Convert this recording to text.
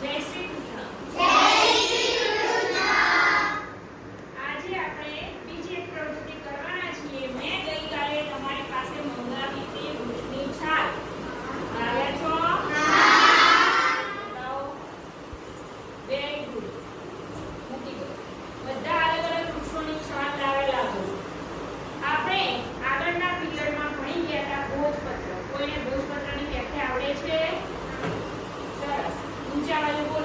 જય શ્રી કૃષ્ણ. આજે આપણે બીજી એક પ્રવૃત્તિ કરવાના છીએ. મેં ગઈકાલે તમારી પાસે મંગાવી હતી વૃક્ષની છાલ. આવ્યા છો? બતાવો. Very good. મૂકી દો. બધા અલગ અલગ વૃક્ષોની છાલ લાવેલા છો. આપણે આગળના પીરિયડમાં ભણી ગયા હતા ભોજપત્ર. કોઈને ભોજપત્રની વ્યાખ્યા આવડે છે? સરસ. ઊંચા વાળું